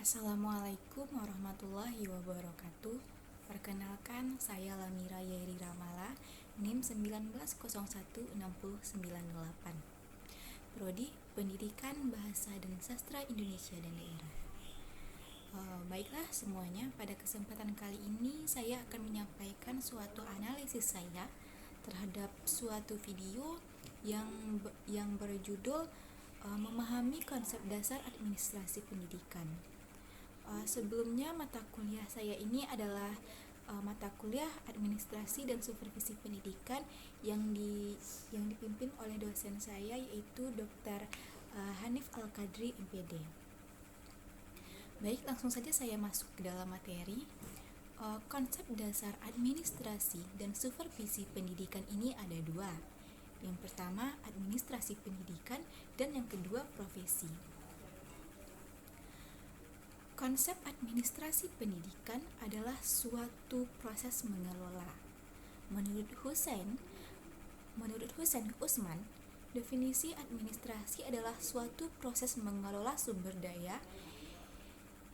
Assalamualaikum warahmatullahi wabarakatuh. Perkenalkan, saya Lamira Yairi Ramala, NIM 19016098. Prodi Pendidikan Bahasa dan Sastra Indonesia dan Daerah. Baiklah semuanya, pada kesempatan kali ini saya akan menyampaikan suatu analisis saya terhadap suatu video yang berjudul memahami konsep dasar administrasi pendidikan. Sebelumnya mata kuliah saya ini adalah mata kuliah administrasi dan supervisi pendidikan yang dipimpin oleh dosen saya, yaitu Dr. Hanif Al-Qadri MPD. Baik, langsung saja saya masuk ke dalam materi. Konsep dasar administrasi dan supervisi pendidikan ini ada dua. Yang pertama administrasi pendidikan dan yang kedua profesi. Konsep administrasi pendidikan adalah suatu proses mengelola. Menurut Hussein Usman, definisi administrasi adalah suatu proses mengelola sumber daya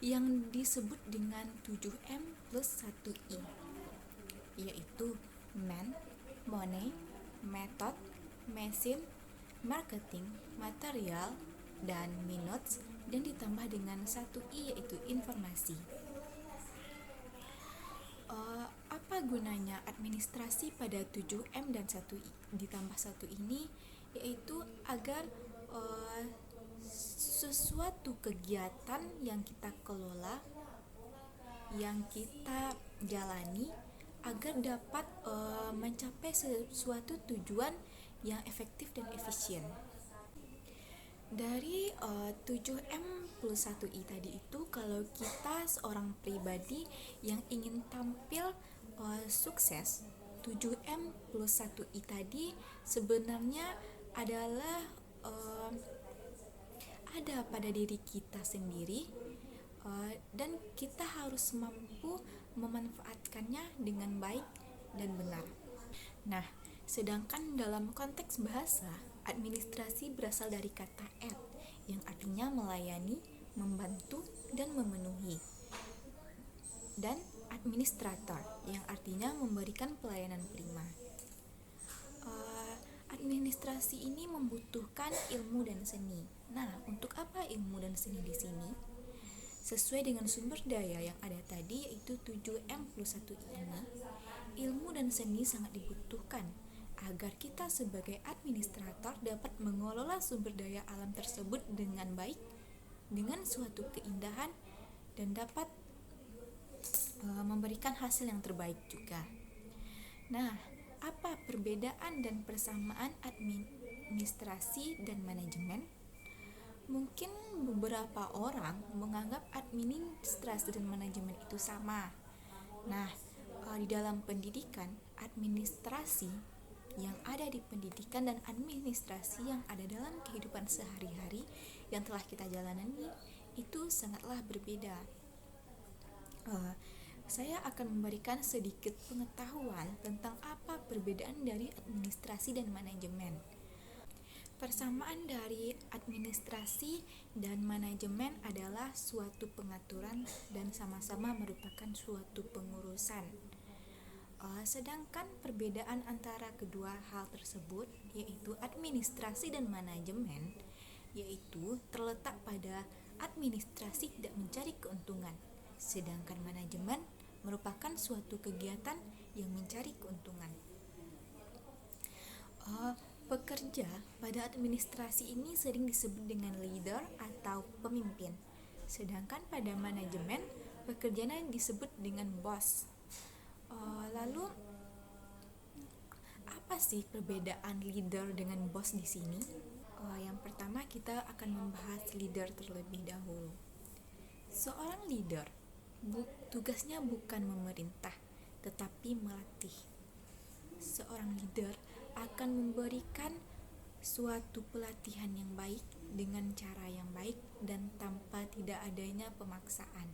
yang disebut dengan 7M plus 1I, yaitu man, money, method, machine, marketing, material, dan minutes, dan ditambah dengan 1I yaitu informasi. Apa gunanya administrasi pada 7M dan 1I ditambah 1 ini? Yaitu agar sesuatu kegiatan yang kita kelola, yang kita jalani, agar dapat mencapai sesuatu tujuan yang efektif dan efisien. Dari 7M plus 1I tadi itu, kalau kita seorang pribadi yang ingin tampil sukses, 7M plus 1I tadi sebenarnya adalah ada pada diri kita sendiri, dan kita harus mampu memanfaatkannya dengan baik dan benar. Nah, sedangkan dalam konteks bahasa, administrasi berasal dari kata ad, yang artinya melayani, membantu, dan memenuhi. Dan administrator, yang artinya memberikan pelayanan prima. Administrasi ini membutuhkan ilmu dan seni. Nah, untuk apa ilmu dan seni di sini? Sesuai dengan sumber daya yang ada tadi, yaitu 7M plus 1I ini, ilmu dan seni sangat dibutuhkan agar kita sebagai administrator dapat mengelola sumber daya alam tersebut dengan baik, dengan suatu keindahan, dan dapat memberikan hasil yang terbaik juga. Nah, apa perbedaan dan persamaan administrasi dan manajemen? Mungkin beberapa orang menganggap administrasi dan manajemen itu sama. Nah, di dalam pendidikan, administrasi yang ada di pendidikan dan administrasi yang ada dalam kehidupan sehari-hari yang telah kita jalani itu sangatlah berbeda. Saya akan memberikan sedikit pengetahuan tentang apa perbedaan dari administrasi dan manajemen. Persamaan dari administrasi dan manajemen adalah suatu pengaturan dan sama-sama merupakan suatu pengurusan. Sedangkan perbedaan antara kedua hal tersebut, yaitu administrasi dan manajemen, yaitu terletak pada administrasi tidak mencari keuntungan, sedangkan manajemen merupakan suatu kegiatan yang mencari keuntungan. Pekerja pada administrasi ini sering disebut dengan leader atau pemimpin, sedangkan pada manajemen pekerjanya disebut dengan bos. Lalu apa sih perbedaan leader dengan bos di sini? Yang pertama kita akan membahas leader terlebih dahulu. Seorang leader tugasnya bukan memerintah, tetapi melatih. Seorang leader akan memberikan suatu pelatihan yang baik dengan cara yang baik dan tanpa tidak adanya pemaksaan.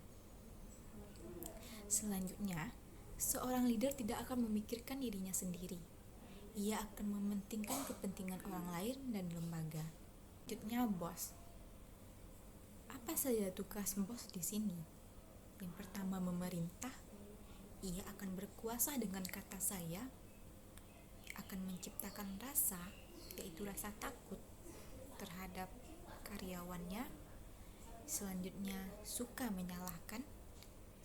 Selanjutnya, seorang leader tidak akan memikirkan dirinya sendiri. Ia akan mementingkan kepentingan orang lain dan lembaga. Selanjutnya, bos. Apa saja tugas bos di sini? Yang pertama, memerintah. Ia akan berkuasa dengan kata saya, akan menciptakan rasa, yaitu rasa takut terhadap karyawannya. Selanjutnya, suka menyalahkan.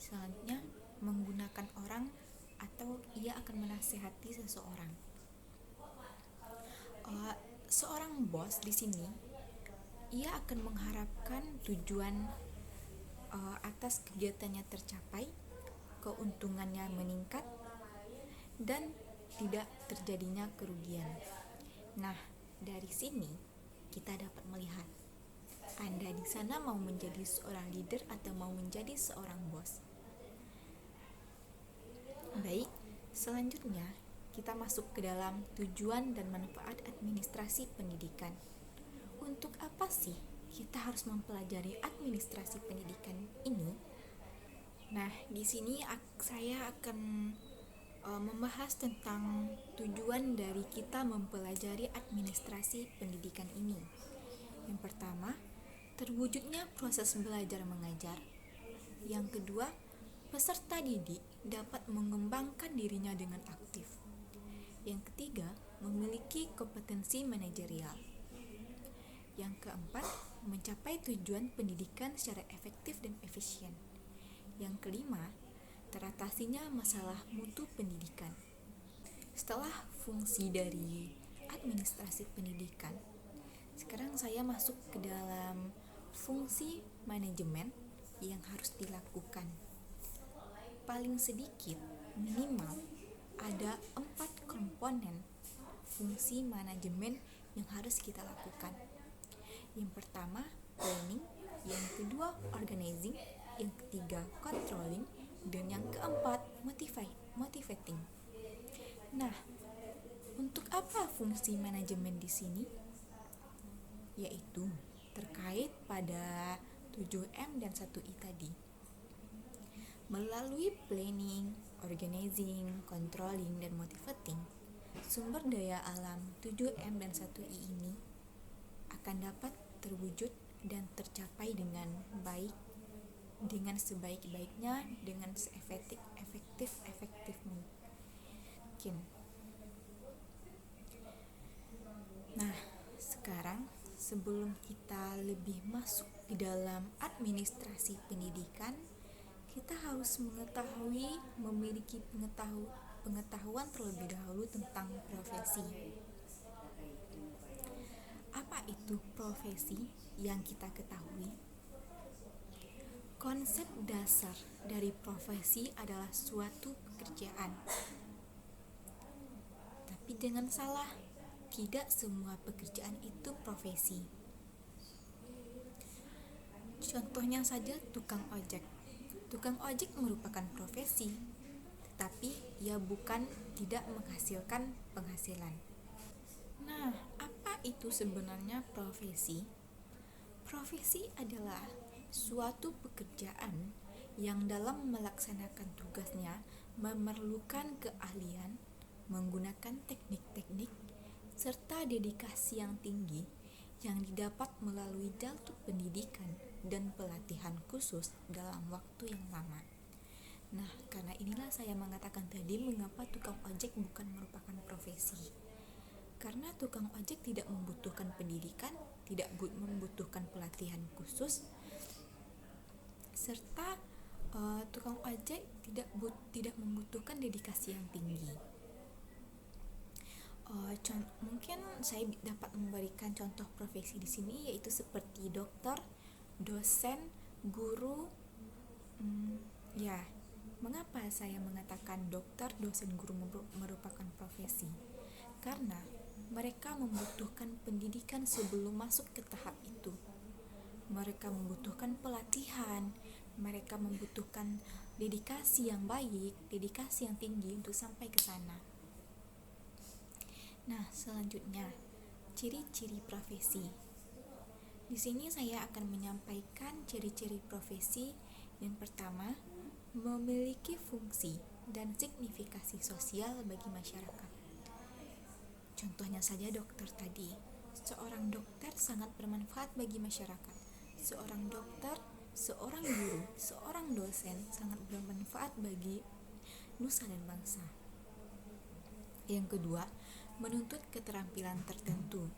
Selanjutnya, menggunakan orang atau ia akan menasihati seseorang. Seorang bos di sini, ia akan mengharapkan tujuan atas kegiatannya tercapai, keuntungannya meningkat, dan tidak terjadinya kerugian. Nah, dari sini kita dapat melihat Anda di sana mau menjadi seorang leader atau mau menjadi seorang bos. Baik, selanjutnya kita masuk ke dalam tujuan dan manfaat administrasi pendidikan. Untuk apa sih kita harus mempelajari administrasi pendidikan ini? Nah, di sini saya akan membahas tentang tujuan dari kita mempelajari administrasi pendidikan ini. Yang pertama, terwujudnya proses belajar mengajar. Yang kedua, peserta didik dapat mengembangkan dirinya dengan aktif. Yang ketiga, memiliki kompetensi manajerial. Yang keempat, mencapai tujuan pendidikan secara efektif dan efisien. Yang kelima, teratasinya masalah mutu pendidikan. Setelah fungsi dari administrasi pendidikan, sekarang saya masuk ke dalam fungsi manajemen yang harus dilakukan. Paling sedikit minimal ada 4 komponen fungsi manajemen yang harus kita lakukan. Yang pertama, planning. Yang kedua, organizing. Yang ketiga, controlling. Dan yang keempat, motivating. Nah, untuk apa fungsi manajemen di sini? Yaitu terkait pada 7M dan 1I tadi. Melalui planning, organizing, controlling, dan motivating, sumber daya alam 7M dan 1I ini akan dapat terwujud dan tercapai dengan baik, dengan sebaik-baiknya, dengan seefektif mungkin. Nah, sekarang sebelum kita lebih masuk di dalam administrasi pendidikan, kita harus memiliki pengetahuan terlebih dahulu tentang profesi. Apa itu profesi yang kita ketahui? Konsep dasar dari profesi adalah suatu pekerjaan. Tapi jangan salah, tidak semua pekerjaan itu profesi. Contohnya saja tukang ojek. Tukang ojek merupakan profesi, tetapi ia tidak menghasilkan penghasilan. Nah, apa itu sebenarnya profesi? Profesi adalah suatu pekerjaan yang dalam melaksanakan tugasnya memerlukan keahlian, menggunakan teknik-teknik, serta dedikasi yang tinggi yang didapat melalui jalur pendidikan dan pelatihan khusus dalam waktu yang lama. Nah, karena inilah saya mengatakan tadi mengapa tukang ojek bukan merupakan profesi. Karena tukang ojek tidak membutuhkan pendidikan, tidak membutuhkan pelatihan khusus, serta tukang ojek tidak membutuhkan dedikasi yang tinggi. Mungkin saya dapat memberikan contoh profesi di sini, yaitu seperti dokter, dosen, guru. Mengapa saya mengatakan dokter, dosen, guru merupakan profesi? Karena mereka membutuhkan pendidikan sebelum masuk ke tahap itu. Mereka membutuhkan pelatihan, mereka membutuhkan dedikasi yang baik, dedikasi yang tinggi untuk sampai ke sana. Nah, selanjutnya, ciri-ciri profesi. Di sini saya akan menyampaikan ciri-ciri profesi. Yang pertama, memiliki fungsi dan signifikasi sosial bagi masyarakat. Contohnya saja dokter tadi. Seorang dokter sangat bermanfaat bagi masyarakat. seorang dokter, seorang guru, seorang dosen sangat bermanfaat bagi nusa dan bangsa. Yang kedua, menuntut keterampilan tertentu.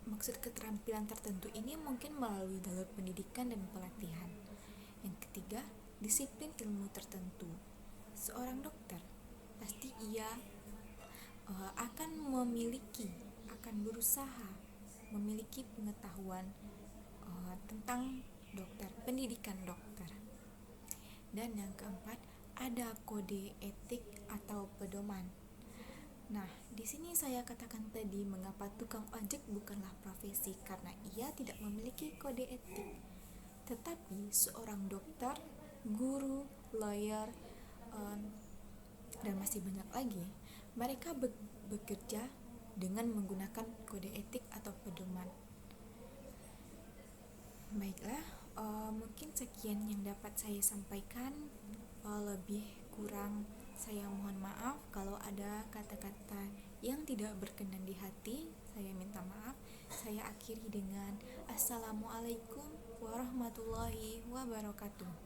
Maksud keterampilan tertentu ini mungkin melalui jalur pendidikan dan pelatihan. Yang ketiga, disiplin ilmu tertentu. Seorang dokter pasti ia akan berusaha memiliki pengetahuan tentang dokter, pendidikan dokter. Dan yang keempat, ada kode etik atau pedoman. Nah, di sini saya katakan tadi mengapa tukang ojek bukanlah profesi, karena ia tidak memiliki kode etik. Tetapi seorang dokter, guru, lawyer, dan masih banyak lagi, mereka bekerja dengan menggunakan kode etik atau pedoman. Baiklah, mungkin sekian yang dapat saya sampaikan. Lebih kurang saya mohon maaf kalau ada kata-kata yang tidak berkenan di hati. Saya minta maaf. Saya akhiri dengan Assalamualaikum warahmatullahi wabarakatuh.